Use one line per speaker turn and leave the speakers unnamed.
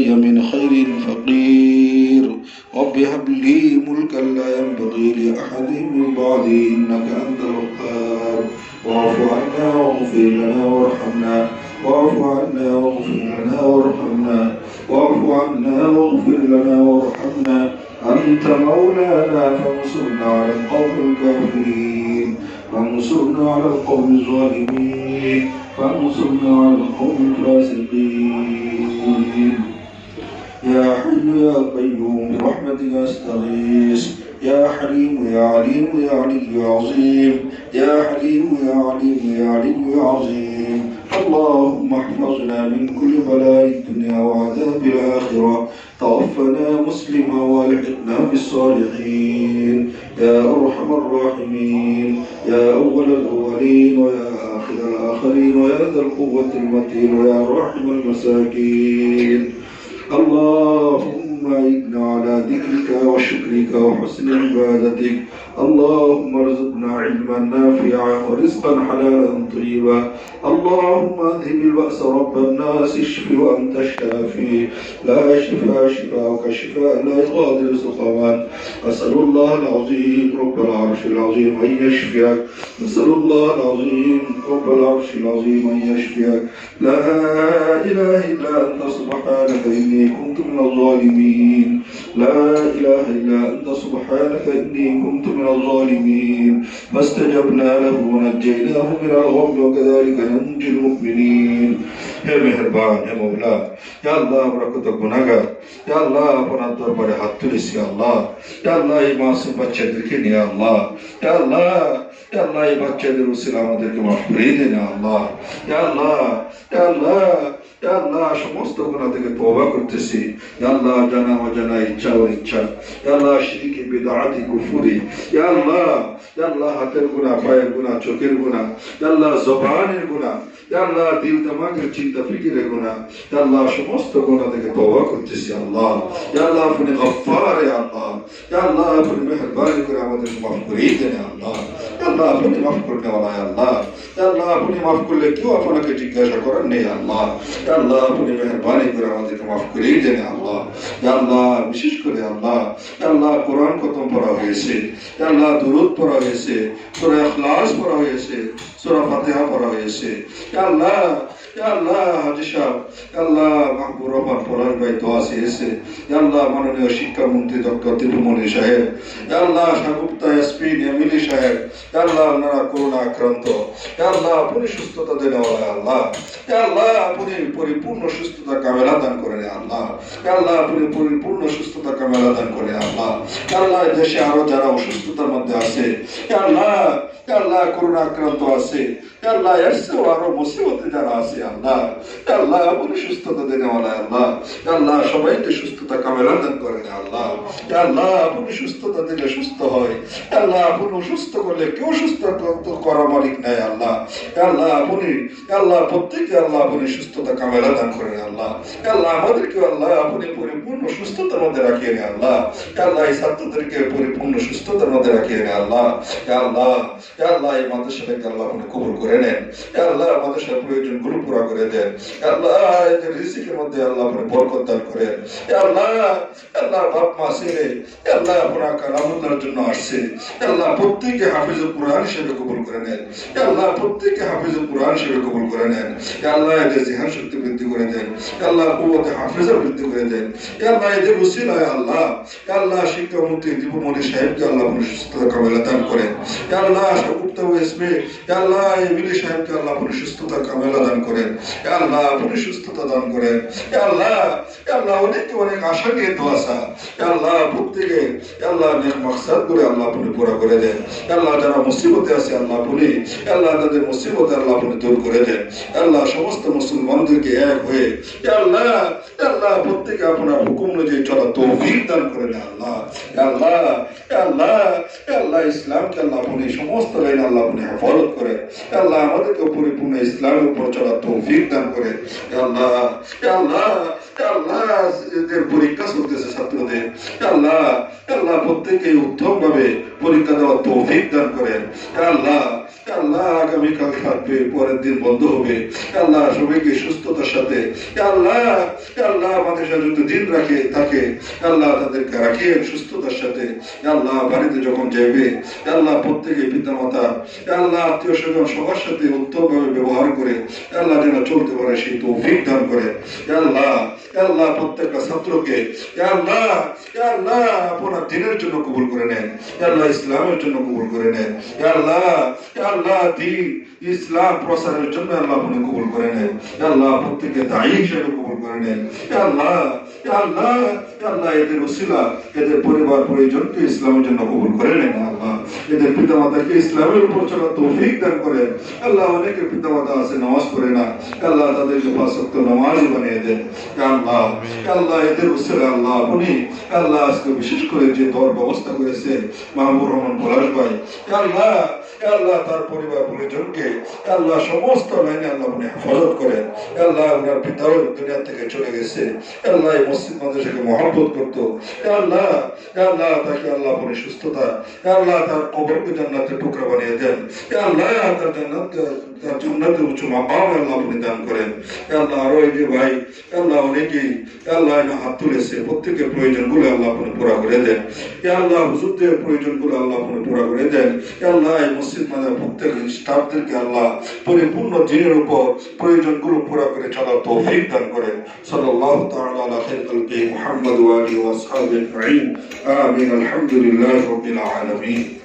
علي من خير فقير رب هب لي ملكا لا ينبغي لأحد من بعدي إنك أنت الوهاب واعف عنا واغفر لنا وارحمنا واعف عنا واغفر لنا وارحمنا واعف عنا واغفر لنا وارحمنا أنت مولانا فانصرنا على القوم الكافرين فانصرنا على القوم الظالمين فانصرنا على القوم الفاسقين يا حي يا قيوم برحمتك استغيث يا حليم يا عليم يا علي يا عظيم يا حليم يا عليم يا علي يا عظيم اللهم احفظنا من كل بلاء الدنيا وعذاب الآخرة توفنا مسلما والحقنا بالصالحين يا أرحم الراحمين يا أول الأولين ويا آخر الآخرين ويا ذا القوة المتين ويا راحم المساكين اللهم إنا على ذكرك وشكرك وحسن عبادتك اللهم ارزقنا علما نافعا ورزقا حلالا طيبا اللهم اذهب البأس رب الناس اشف وأنت الشافي لا شفاء شفاءك شفاء لا يغادر سقما أسأل الله العظيم رب العرش العظيم أن يشفيك أسأل الله العظيم رب العرش العظيم أن يشفيك لا إله إلا أنت سبحانك إني كنت من الظالمين لا إله إلا أنت سبحانك إني كنت من الظالمين فاستجبنا له ونجيناه من الغم وكذلك ننجي المؤمنين হে মেহেরবান হে মওলা ইয়া আল্লাহ আমরা কত গুনাহগার ইয়া আল্লাহ আপনার দরবারে হাত তুলেছি আল্লাহ ইয়া আল্লাহ এই মাসুম বাচ্চাদেরকে নিয়ে আল্লাহ ইয়া আল্লাহ এই বাচ্চাদের উসিলা আমাদেরকে মাফ করে দেন আল্লাহ ইয়া আল্লাহ ইয়া আল্লাহ ইয়া আল্লাহ সমস্ত গুনাহ থেকে তওবা করতেছি ইয়া আল্লাহ জানা অজানা ইচ্ছা অনিচ্ছা ইয়া আল্লাহ শিরকি বিদআতি কুফরি ইয়া আল্লাহ হাতের গুনাহ পায়ের গুনাহ চোখের গুনাহ ইয়া আল্লাহ জবানের গুনাহ ইয়া আল্লাহ দিল দিমাগের চিন্তা ফিকিরের গুনাহ ইয়া আল্লাহ সমস্ত গুনাহ থেকে তওবা করতেছি আল্লাহ ইয়া আল্লাহ আপনি গফফার ইয়া আল্লাহ ইয়া আল্লাহ আপনি মেহেরবানি করে আমাদেরকে মাফ করে দেন আল্লাহ ইয়া আল্লাহ আপনি মাফ করতে ওয়ালা আল্লাহ ইয়া আল্লাহ আপনি মাফ করলে কেউ আপনাকে জিজ্ঞাসা করেন নেই আল্লাহ ইয়া আল্লাহ আপনি মেহেরবানি করে আমাদেরকে মাফ করে দেন আল্লাহ ইয়া আল্লাহ বিশেষ করে আল্লাহ ইয়া আল্লাহ কোরআন খতম পড়া হয়েছে ইয়া আল্লাহ দুরূদ পড়া হয়েছে সূরা ইখলাস পড়া হয়েছে সূরা ফাতিহা পড়া হয়েছে ইয়া আল্লাহ হাজী সাহেব ইয়া আল্লাহ মাহবুব রহমান পড়ার ভাই দোয়া চেয়েছে ইয়া আল্লাহ মাননীয় শিক্ষামন্ত্রী ডক্টর দীপুমণি সাহেব ইয়া আল্লাহ সাগুপ্তা এসপি নিয়ামিলি সাহেব ইয়া আল্লাহ ওনারা করোনা আক্রান্ত ইয়া আল্লাহ আপনি সুস্থতা দেন আল্লাহ ইয়া আল্লাহ আপনি পরিপূর্ণ সুস্থতা কামেলা দান করেন আল্লাহ ইয়া আল্লাহ আপনি পরিপূর্ণ সুস্থতা কামেলা দান করেন আল্লাহ ইয়া আল্লাহ দেশে আরো যারা অসুস্থতার মধ্যে আছে ইয়া আল্লাহ করোনা আক্রান্ত আছে ইয়া আল্লাহ এসেও আরো মুসিবতে যারা আছে আল্লাহ ইয়া আল্লাহ আপনি সুস্থতা দেন আল্লাহ ইয়া আল্লাহ সবাইকে সুস্থতা কামেলা দান করেন আল্লাহ ইয়া আল্লাহ আপনি সুস্থতা দিলে সুস্থ হয় ইয়া আল্লাহ আপনি অসুস্থ করলে কেউ সুস্থ করা মালিক নাই আল্লাহ ইয়া আল্লাহ প্রত্যেককে আল্লাহ আপনি সুস্থতা কামেলা দান করেন আল্লাহ ইয়া আল্লাহ আমাদেরকে আল্লাহ আপনি পরিপূর্ণ সুস্থতার মধ্যে রাখিয়ে নেন আল্লাহ ইয়া আল্লাহ এই ছাত্রদেরকে পরিপূর্ণ সুস্থতার মধ্যে রাখিয়ে নেন আল্লাহ ইয়া আল্লাহ এই মাদ্রাসাটাকে আল্লাহ আপনি কবুল করে নেন ইয়া আল্লাহ মাদ্রাসার প্রয়োজনগুলো পুরা করে দেন ইয়া আল্লাহ এদের রিজিকের মধ্যে আল্লাহ আপনি বরকত দান করেন ইয়া আল্লাহ বাপ মা ছেলে ইয়া আল্লাহ আপনার কালামুল্লাহর জন্য আসছে ইয়া আল্লাহ প্রত্যেককে হাফেজুল কোরআন হিসেবে কবুল করে নেন ইয়া আল্লাহ প্রত্যেককে হাফেজুল কোরআন হিসেবে কবুল করে নেন ইয়া আল্লাহ এদের জিহান শক্তি বৃদ্ধি করে দেন ইয়া আল্লাহ কুওয়াতে হাফেজা বৃদ্ধি করে দেন ইয়া আল্লাহ এদের উসিলায় আল্লাহ ইয়া আল্লাহ শিক্ষামন্ত্রী দীপুমণি সাহেবকে আল্লাহ আপনি সুস্থতা কামেলা দান করেন ইয়া আল্লাহ সাগুপ্তা ওএসপি ইয়া আল্লাহ এমিলি সাহেবকে আল্লাহ আপনি সুস্থতা কামেলা দান করেন ইয়া আল্লাহ আপনি সুস্থতা দান করেন ইয়া আল্লাহ অনেক আশা নিয়ে দোয়া চা ইয়া আল্লাহ প্রত্যেকে ইয়া আল্লাহ নেক মাকসাদ করে আল্লাহ আপনি পুরা করে দেন ইয়া আল্লাহ যারা মুসিবতে আছে আল্লাহ আপনি ইয়া আল্লাহ তাদের মুসিবত আল্লাহ আপনি দূর করে দেন ইয়া আল্লাহ সমস্ত মুসলমানদেরকে এক হয়ে ইয়া আল্লাহ প্রত্যেকে আপনার হুকুম অনুযায়ী চলা তৌফিক দান করেন আল্লাহ ইয়া আল্লাহ ইসলামকে আল্লাহ আপনি সমস্ত লাইন আল্লাহ আপনি হেফাজত করেন ইয়া আল্লাহ আমাদেরকে পরিপূর্ণ ইসলামের উপর চলা তৌফিক দান করেন ইয়া আল্লাহ এদের পরীক্ষা চলতেছে ছাত্রদের ইয়া আল্লাহ প্রত্যেকে উত্তম ভাবে পরীক্ষা দেওয়ার তৌফিক দান করেন ইয়া আল্লাহ আগামীকাল থাকবে, পরের দিন বন্ধ হবে। আল্লাহ সবাইকে সুস্থতার সাথে আল্লাহ আল্লাহ আমাদের সাথে যদি দিন রাখে থাকে আল্লাহ তাদেরকে রাখিয়ে সুস্থতার সাথে আল্লাহ বাড়িতে যখন যাবে আল্লাহ প্রত্যেকে পিতা মাতা আল্লাহ আত্মীয় স্বজন সবার সাথে উত্তমভাবে ব্যবহার করে আল্লাহ যেন চলতে পারে সেই তৌফিক দান করে। আল্লাহ আল্লাহ প্রত্যেকটা ছাত্রকে আল্লাহ আল্লাহ আপনার দিনের জন্য কবুল করে নেন, আল্লাহ ইসলামের জন্য কবুল করে নেন। আল্লাহ আল্লাহ দিন ইসলাম প্রচারের জন্য আল্লাহ আপনি কবুল করে নেন। আল্লাহ প্রত্যেকে দায়ী হিসেবে কবুল করে নেন। আল্লাহ আল্লাহ আল্লাহ এদের উসিলা এদের পরিবার পরিজনকে ইসলামের জন্য কবুল করে নেন। আল্লাহ এদের পিতা মাতাকে ইসলামের উপর চলার তৌফিক দান করেন। আল্লাহ অনেকের পিতা মাতা আছে নামাজ পড়ে না, আল্লাহ তাদেরকে 5 ওয়াক্ত নামাজি বানিয়ে দেন। আল্লাহ আল্লাহ এদের উসিলা আল্লাহ আপনি আল্লাহ আজকে বিশেষ করে যে দর ব্যবস্থা করেছে মাহবুব রহমান পলাশ ভাই আল্লাহ আল্লাহ তার পরিবার পরিজনকে আল্লাহ সমস্ত লাইনে আল্লাহ আপনি হেফাজত করেন। আল্লাহ ওনার পিতাও দুনিয়া থেকে চলে গেছে, আল্লাহ এই মসজিদ মাদ্রাসাকে মহব্বত করতো। আল্লাহ আল্লাহ তাকে আল্লাহ আপনি সুস্থতা আল্লাহ তার কবরকে জান্নাতের টুকরা বানিয়ে দেন। আল্লাহ তার জান্নাতের উচ্চ মাকাম আল্লাহ আপনি দান করেন। আল্লাহ আরো এই যে ভাই আল্লাহ অনেকেই আল্লাহ হাত তুলেছে, প্রত্যেকের প্রয়োজনগুলো আল্লাহ আপনি পুরা করে দেন। আল্লাহ হুজুরদের প্রয়োজনগুলো আল্লাহ আপনি পুরা করে দেন। আল্লাহ এই মসজিদ মাদ্রাসার প্রত্যেক স্টাফদেরকে আল্লাহ পরিপূর্ণ দিনের উপর প্রয়োজনগুলো পুরা করে চলার তৌফিক দান করেন। সাল্লাল্লাহু তাআলা আলা খায়রিল খালকি মুহাম্মদ ওয়া আলিহি ওয়া আসহাবিহি আজমাইন। আমিন। আলহামদুলিল্লাহি রাব্বিল আলামিন।